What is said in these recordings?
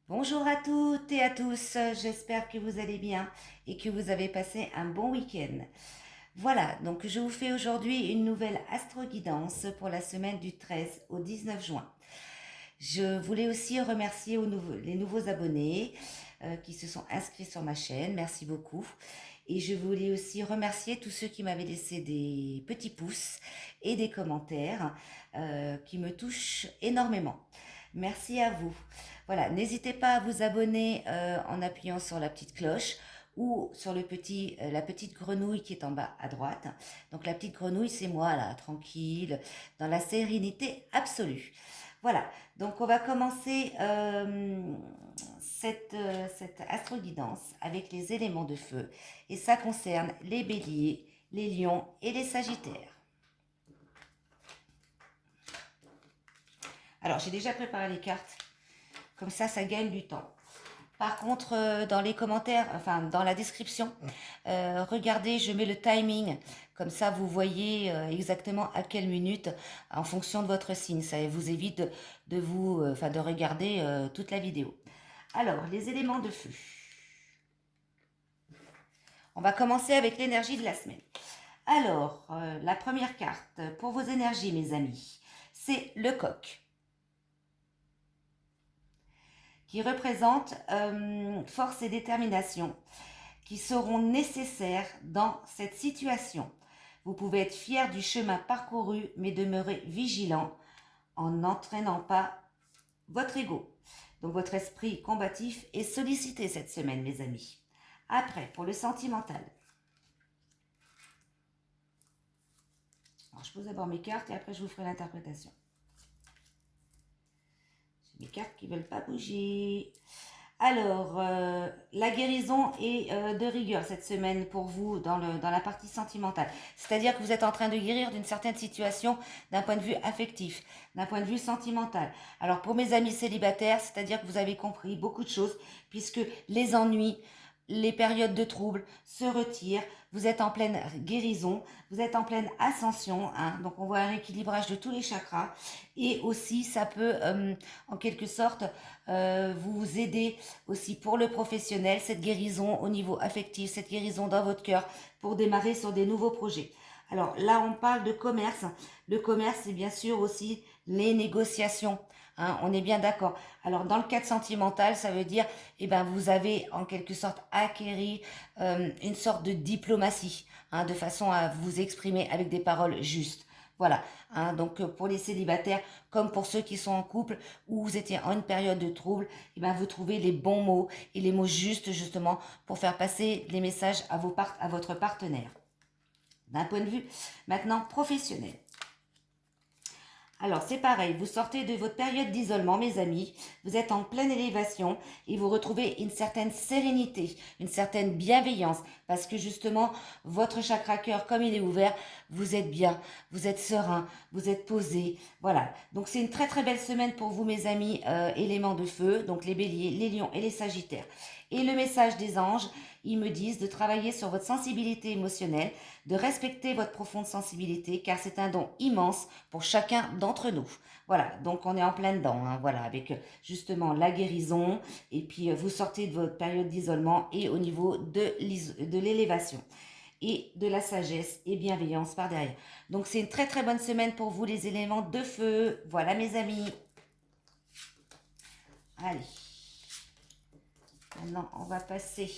Bonjour à toutes et à tous, j'espère que vous allez bien et que vous avez passé un bon week-end. Voilà, donc je vous fais aujourd'hui une nouvelle astro-guidance pour la semaine du 13 au 19 juin. Je voulais aussi remercier les nouveaux abonnés qui se sont inscrits sur ma chaîne, merci beaucoup. Et je voulais aussi remercier tous ceux qui m'avaient laissé des petits pouces et des commentaires qui me touchent énormément. Merci à vous. Voilà, n'hésitez pas à vous abonner en appuyant sur la petite cloche ou sur la petite grenouille qui est en bas à droite. Donc la petite grenouille, c'est moi là, tranquille, dans la sérénité absolue. Voilà, donc on va commencer cette astro-guidance avec les éléments de feu. Et ça concerne les béliers, les lions et les sagittaires. Alors j'ai déjà préparé les cartes, comme ça gagne du temps. Par contre, dans les commentaires, enfin dans la description, regardez, je mets le timing. Comme ça, vous voyez exactement à quelle minute, en fonction de votre signe. Ça vous évite de regarder toute la vidéo. Alors, les éléments de feu. On va commencer avec l'énergie de la semaine. Alors, la première carte pour vos énergies, mes amis, c'est le coq, qui représente force et détermination, qui seront nécessaires dans cette situation. Vous pouvez être fier du chemin parcouru, mais demeurer vigilant en n'entraînant pas votre ego. Donc votre esprit combatif est sollicité cette semaine, mes amis. Après, pour le sentimental. Alors, je pose d'abord mes cartes et après je vous ferai l'interprétation. J'ai mes cartes qui ne veulent pas bouger. Alors, la guérison est de rigueur cette semaine pour vous dans la partie sentimentale. C'est-à-dire que vous êtes en train de guérir d'une certaine situation d'un point de vue affectif, d'un point de vue sentimental. Alors, pour mes amis célibataires, c'est-à-dire que vous avez compris beaucoup de choses puisque les ennuis, les périodes de troubles se retirent. Vous êtes en pleine guérison, vous êtes en pleine ascension. Donc, on voit un rééquilibrage de tous les chakras. Et aussi, ça peut, en quelque sorte, vous aider aussi pour le professionnel, cette guérison au niveau affectif, cette guérison dans votre cœur pour démarrer sur des nouveaux projets. Alors là, on parle de commerce. Le commerce, c'est bien sûr aussi les négociations. On est bien d'accord. Alors dans le cadre sentimental, ça veut dire, vous avez en quelque sorte acquéri une sorte de diplomatie, de façon à vous exprimer avec des paroles justes. Voilà, donc pour les célibataires, comme pour ceux qui sont en couple, où vous étiez en une période de trouble, vous trouvez les bons mots et les mots justes justement pour faire passer les messages à votre partenaire. D'un point de vue maintenant professionnel. Alors c'est pareil, vous sortez de votre période d'isolement, mes amis, vous êtes en pleine élévation et vous retrouvez une certaine sérénité, une certaine bienveillance, parce que justement, votre chakra cœur, comme il est ouvert, vous êtes bien, vous êtes serein, vous êtes posé, voilà. Donc c'est une très très belle semaine pour vous, mes amis, éléments de feu, donc les béliers, les lions et les sagittaires. Et le message des anges, ils me disent de travailler sur votre sensibilité émotionnelle, de respecter votre profonde sensibilité, car c'est un don immense pour chacun d'entre nous. Voilà, donc on est en plein dedans, voilà, avec justement la guérison, et puis vous sortez de votre période d'isolement et au niveau de l'élévation et de la sagesse et bienveillance par derrière. Donc c'est une très très bonne semaine pour vous, les éléments de feu. Voilà mes amis. Allez. Maintenant, on va passer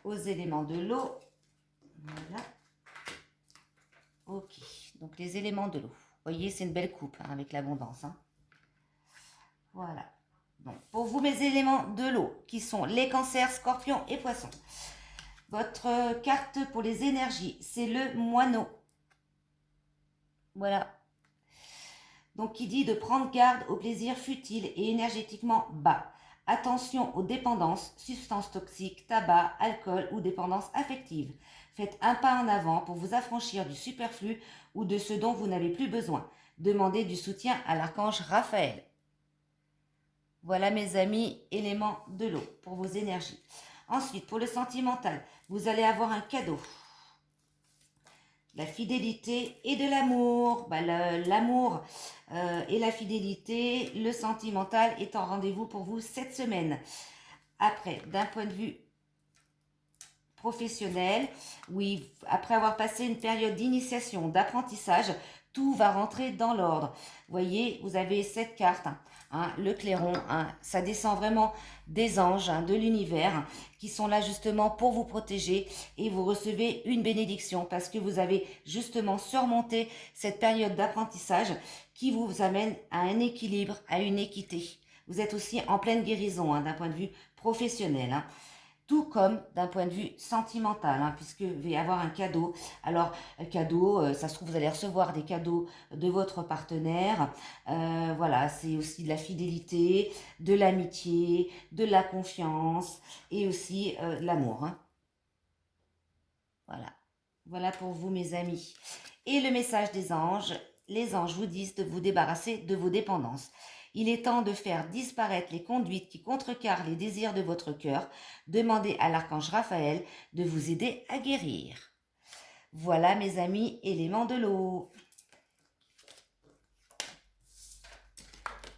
aux éléments de l'eau. Voilà. Ok, donc les éléments de l'eau. Vous voyez, c'est une belle coupe avec l'abondance. Voilà. Donc, pour vous, mes éléments de l'eau, qui sont les cancers, scorpions et poissons. Votre carte pour les énergies, c'est le moineau. Voilà. Donc, qui dit de prendre garde aux plaisirs futiles et énergétiquement bas. Attention aux dépendances, substances toxiques, tabac, alcool ou dépendances affectives. Faites un pas en avant pour vous affranchir du superflu ou de ce dont vous n'avez plus besoin. Demandez du soutien à l'archange Raphaël. Voilà mes amis, éléments de l'eau pour vos énergies. Ensuite, pour le sentimental, vous allez avoir un cadeau. la fidélité et de l'amour. Bah, l'amour et la fidélité, le sentimental est en rendez-vous pour vous cette semaine. Après, d'un point de vue professionnel, oui, après avoir passé une période d'initiation, d'apprentissage, tout va rentrer dans l'ordre. Vous voyez, vous avez cette carte, hein, le clairon, hein, ça descend vraiment des anges, hein, de l'univers, qui sont là justement pour vous protéger, et vous recevez une bénédiction parce que vous avez justement surmonté cette période d'apprentissage qui vous amène à un équilibre, à une équité. Vous êtes aussi en pleine guérison, hein, d'un point de vue professionnel, hein. Tout comme d'un point de vue sentimental, hein, puisqu'il va y avoir un cadeau. Alors, cadeau, ça se trouve, vous allez recevoir des cadeaux de votre partenaire. Voilà, c'est aussi de la fidélité, de l'amitié, de la confiance et aussi de l'amour, hein. Voilà. Voilà pour vous, mes amis. Et le message des anges, les anges vous disent de vous débarrasser de vos dépendances. Il est temps de faire disparaître les conduites qui contrecarrent les désirs de votre cœur. Demandez à l'archange Raphaël de vous aider à guérir. Voilà, mes amis, éléments de l'eau.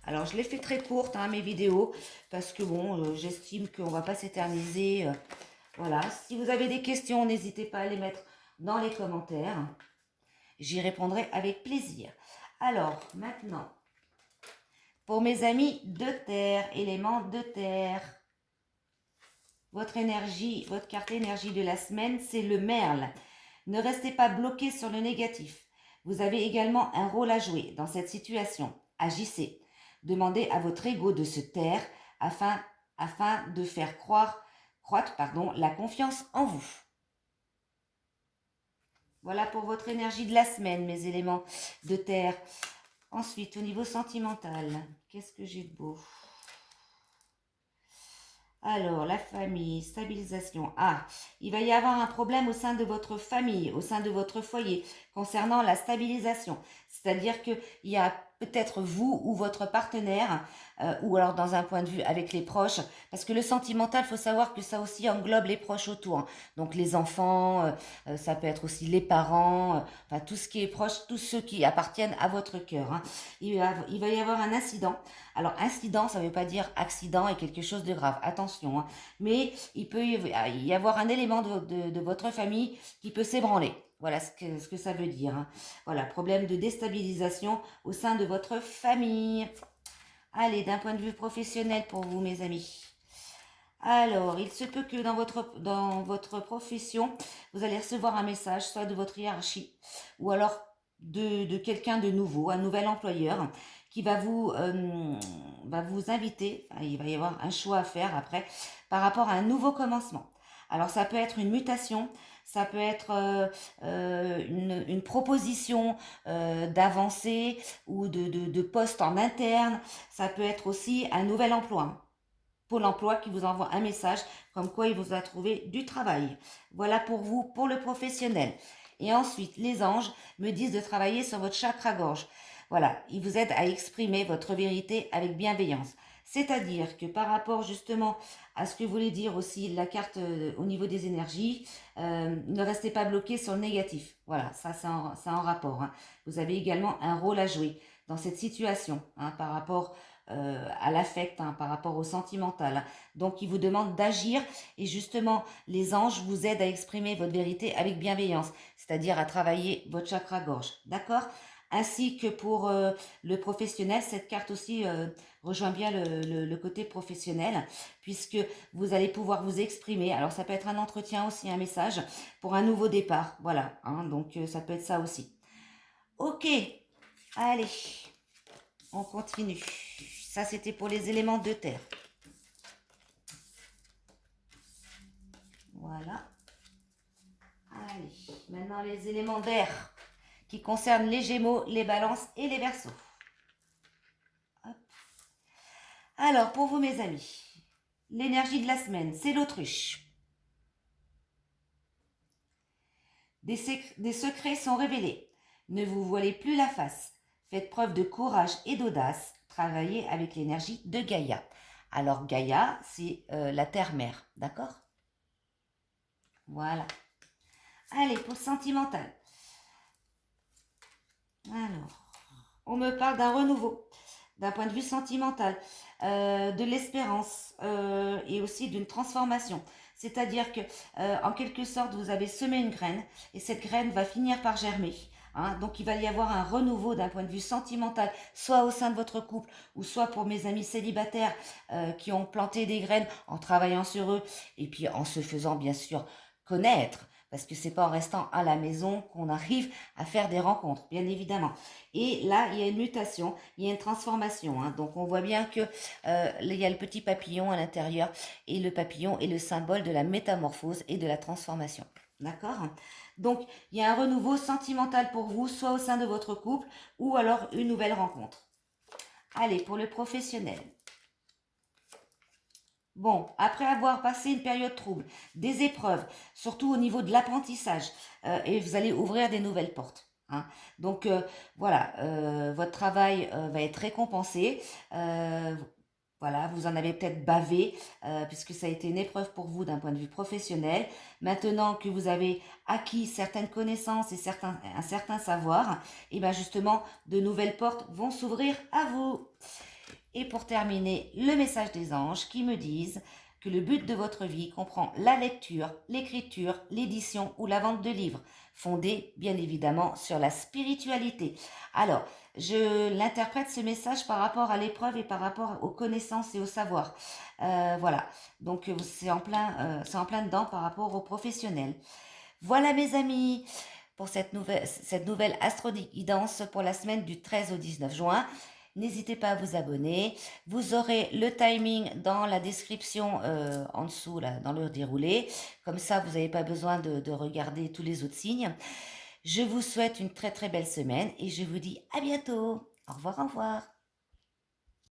Alors, je l'ai fait très courte, hein, mes vidéos, parce que bon, j'estime qu'on ne va pas s'éterniser. Voilà, si vous avez des questions, n'hésitez pas à les mettre dans les commentaires. J'y répondrai avec plaisir. Alors, maintenant, pour mes amis de terre, éléments de terre, votre énergie, votre carte énergie de la semaine, c'est le merle. Ne restez pas bloqué sur le négatif. Vous avez également un rôle à jouer dans cette situation. Agissez. Demandez à votre ego de se taire afin de faire croître la confiance en vous. Voilà pour votre énergie de la semaine, mes éléments de terre. Ensuite, au niveau sentimental, qu'est-ce que j'ai de beau? Alors, la famille, stabilisation. Ah, il va y avoir un problème au sein de votre famille, au sein de votre foyer, concernant la stabilisation. C'est-à-dire qu'il y a peut-être vous ou votre partenaire, ou alors dans un point de vue avec les proches, parce que le sentimental, il faut savoir que ça aussi englobe les proches autour, hein. Donc les enfants, ça peut être aussi les parents, enfin tout ce qui est proche, tous ceux qui appartiennent à votre cœur, hein. Il va y avoir un incident. Alors, incident, ça ne veut pas dire accident et quelque chose de grave. Attention, hein. Mais il peut y avoir un élément de votre famille qui peut s'ébranler. Voilà ce que ça veut dire, hein. Voilà, problème de déstabilisation au sein de votre famille. Allez, d'un point de vue professionnel pour vous, mes amis. Alors, il se peut que dans votre profession, vous allez recevoir un message, soit de votre hiérarchie, ou alors de quelqu'un de nouveau, un nouvel employeur, qui va vous inviter. Enfin, il va y avoir un choix à faire après, par rapport à un nouveau commencement. Alors, ça peut être une mutation, ça peut être une proposition d'avancée ou de poste en interne, ça peut être aussi un nouvel emploi, hein. Pôle emploi qui vous envoie un message comme quoi il vous a trouvé du travail. Voilà pour vous, pour le professionnel. Et ensuite, les anges me disent de travailler sur votre chakra-gorge. Voilà, ils vous aident à exprimer votre vérité avec bienveillance. C'est-à-dire que par rapport justement à ce que voulait dire aussi la carte au niveau des énergies, ne restez pas bloqué sur le négatif. Voilà, ça c'est en rapport, hein. Vous avez également un rôle à jouer dans cette situation, hein, par rapport à l'affect, hein, par rapport au sentimental. Donc, il vous demande d'agir et justement, les anges vous aident à exprimer votre vérité avec bienveillance, c'est-à-dire à travailler votre chakra-gorge. D'accord? Ainsi que pour le professionnel, cette carte aussi rejoint bien le côté professionnel, puisque vous allez pouvoir vous exprimer. Alors, ça peut être un entretien aussi, un message pour un nouveau départ. Voilà, hein, donc ça peut être ça aussi. Ok, allez, on continue. Ça, c'était pour les éléments de terre. Voilà. Allez, maintenant les éléments d'air qui concernent les Gémeaux, les Balances et les Verseaux. Hop. Alors, pour vous, mes amis, l'énergie de la semaine, c'est l'autruche. Des secrets sont révélés. Ne vous voilez plus la face. Faites preuve de courage et d'audace. Travaillez avec l'énergie de Gaïa. Alors, Gaïa, c'est la terre-mère, d'accord? Voilà. Allez, pour le sentimental. Alors, on me parle d'un renouveau, d'un point de vue sentimental, de l'espérance et aussi d'une transformation. C'est-à-dire que, en quelque sorte, vous avez semé une graine et cette graine va finir par germer. Hein. Donc, il va y avoir un renouveau d'un point de vue sentimental, soit au sein de votre couple, ou soit pour mes amis célibataires qui ont planté des graines en travaillant sur eux et puis en se faisant bien sûr connaître. Parce que c'est pas en restant à la maison qu'on arrive à faire des rencontres, bien évidemment. Et là, il y a une mutation, il y a une transformation. Hein. Donc, on voit bien que il y a le petit papillon à l'intérieur et le papillon est le symbole de la métamorphose et de la transformation. D'accord. Donc, il y a un renouveau sentimental pour vous, soit au sein de votre couple ou alors une nouvelle rencontre. Allez, pour le professionnel. Bon, après avoir passé une période trouble, des épreuves, surtout au niveau de l'apprentissage, et vous allez ouvrir des nouvelles portes. Hein. Donc voilà, votre travail va être récompensé. Euh, voilà, vous en avez peut-être bavé, puisque ça a été une épreuve pour vous d'un point de vue professionnel. Maintenant que vous avez acquis certaines connaissances et un certain savoir, et bien justement, de nouvelles portes vont s'ouvrir à vous. Et pour terminer, le message des anges qui me disent que le but de votre vie comprend la lecture, l'écriture, l'édition ou la vente de livres, fondés bien évidemment sur la spiritualité. Alors, je l'interprète ce message par rapport à l'épreuve et par rapport aux connaissances et au savoir. Voilà, donc c'est en plein dedans par rapport aux professionnels. Voilà mes amis pour cette nouvelle astro-guidance pour la semaine du 13 au 19 juin. N'hésitez pas à vous abonner. Vous aurez le timing dans la description en dessous, là, dans le déroulé. Comme ça, vous n'avez pas besoin de regarder tous les autres signes. Je vous souhaite une très très belle semaine et je vous dis à bientôt. Au revoir, au revoir.